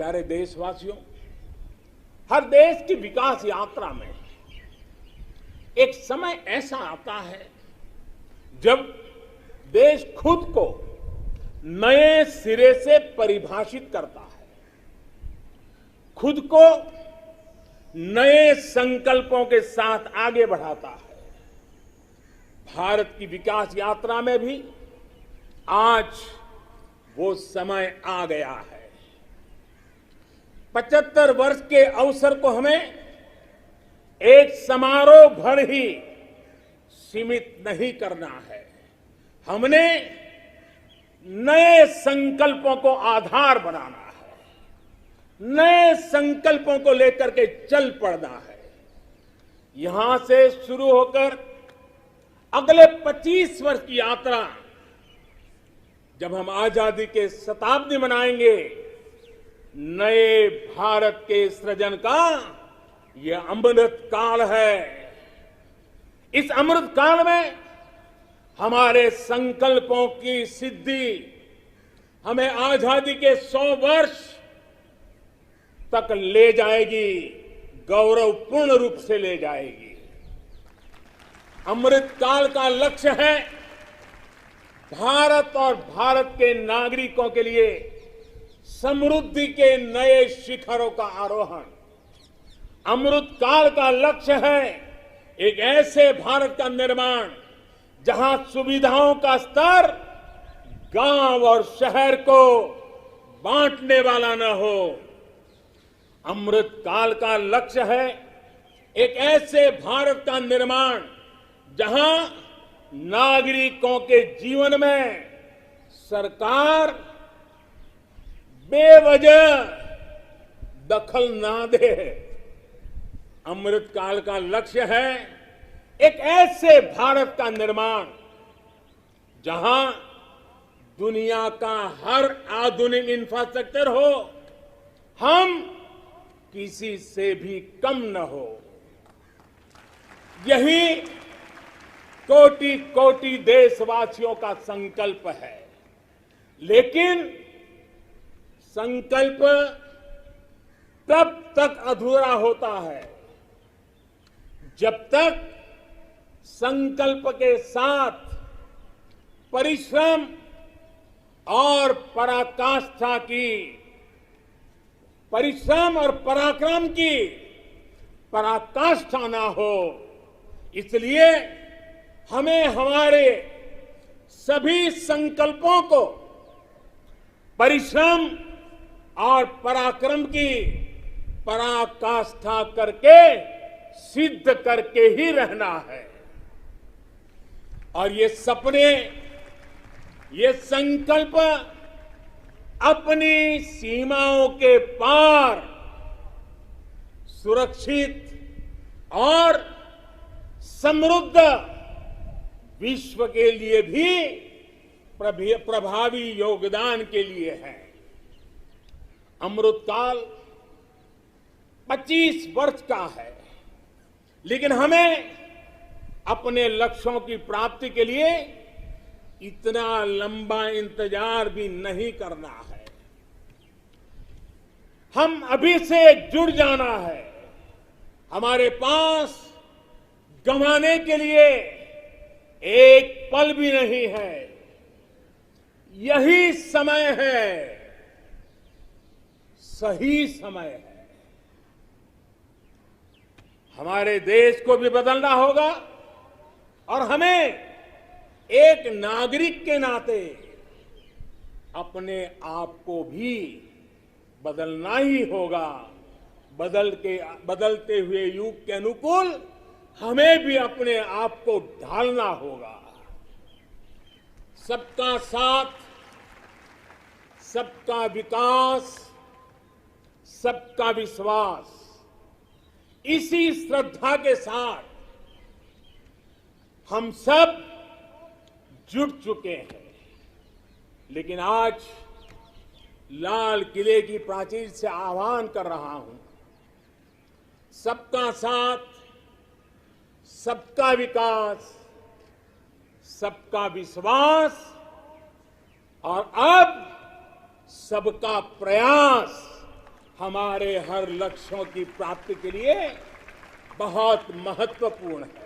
प्यारे देशवासियों, हर देश की विकास यात्रा में एक समय ऐसा आता है जब देश खुद को नए सिरे से परिभाषित करता है, खुद को नए संकल्पों के साथ आगे बढ़ाता है। भारत की विकास यात्रा में भी आज वो समय आ गया है। 75 वर्ष के अवसर को हमें एक समारोह भर ही सीमित नहीं करना है। हमने नए संकल्पों को आधार बनाना है, नए संकल्पों को लेकर के चल पड़ना है। यहां से शुरू होकर अगले 25 वर्ष की यात्रा, जब हम आजादी के शताब्दी मनाएंगे, नए भारत के सृजन का यह अमृत काल है। इस अमृत काल में हमारे संकल्पों की सिद्धि हमें आजादी के 100 वर्ष तक ले जाएगी, गौरवपूर्ण रूप से ले जाएगी। अमृत काल का लक्ष्य है भारत और भारत के नागरिकों के लिए समृद्धि के नए शिखरों का आरोहण। अमृत काल का लक्ष्य है एक ऐसे भारत का निर्माण जहां सुविधाओं का स्तर गांव और शहर को बांटने वाला न हो। अमृत काल का लक्ष्य है एक ऐसे भारत का निर्माण जहां नागरिकों के जीवन में सरकार बेवजह दखल ना दे। अमृत काल का लक्ष्य है एक ऐसे भारत का निर्माण जहां दुनिया का हर आधुनिक इंफ्रास्ट्रक्चर हो, हम किसी से भी कम न हो। यही कोटि कोटि देशवासियों का संकल्प है। लेकिन संकल्प तब तक अधूरा होता है जब तक संकल्प के साथ परिश्रम और पराकाष्ठा की, परिश्रम और पराक्रम की पराकाष्ठा ना हो। इसलिए हमें हमारे सभी संकल्पों को परिश्रम और पराक्रम की पराकाष्ठा करके सिद्ध करके ही रहना है। और ये सपने, ये संकल्प अपनी सीमाओं के पार सुरक्षित और समृद्ध विश्व के लिए भी प्रभावी योगदान के लिए है। अमृतकाल 25 वर्ष का है, लेकिन हमें अपने लक्ष्यों की प्राप्ति के लिए इतना लंबा इंतजार भी नहीं करना है। हम अभी से जुड़ जाना है। हमारे पास गंवाने के लिए एक पल भी नहीं है। यही समय है, सही समय है। हमारे देश को भी बदलना होगा और हमें एक नागरिक के नाते अपने आप को भी बदलना ही होगा। बदलते हुए युग के अनुकूल हमें भी अपने आप को ढालना होगा। सबका साथ, सबका विकास, सबका विश्वास, इसी श्रद्धा के साथ हम सब जुट चुके हैं। लेकिन आज लाल किले की प्राचीर से आह्वान कर रहा हूं, सबका साथ, सबका विकास, सबका विश्वास और अब सबका प्रयास, हमारे हर लक्ष्यों की प्राप्ति के लिए बहुत महत्वपूर्ण है।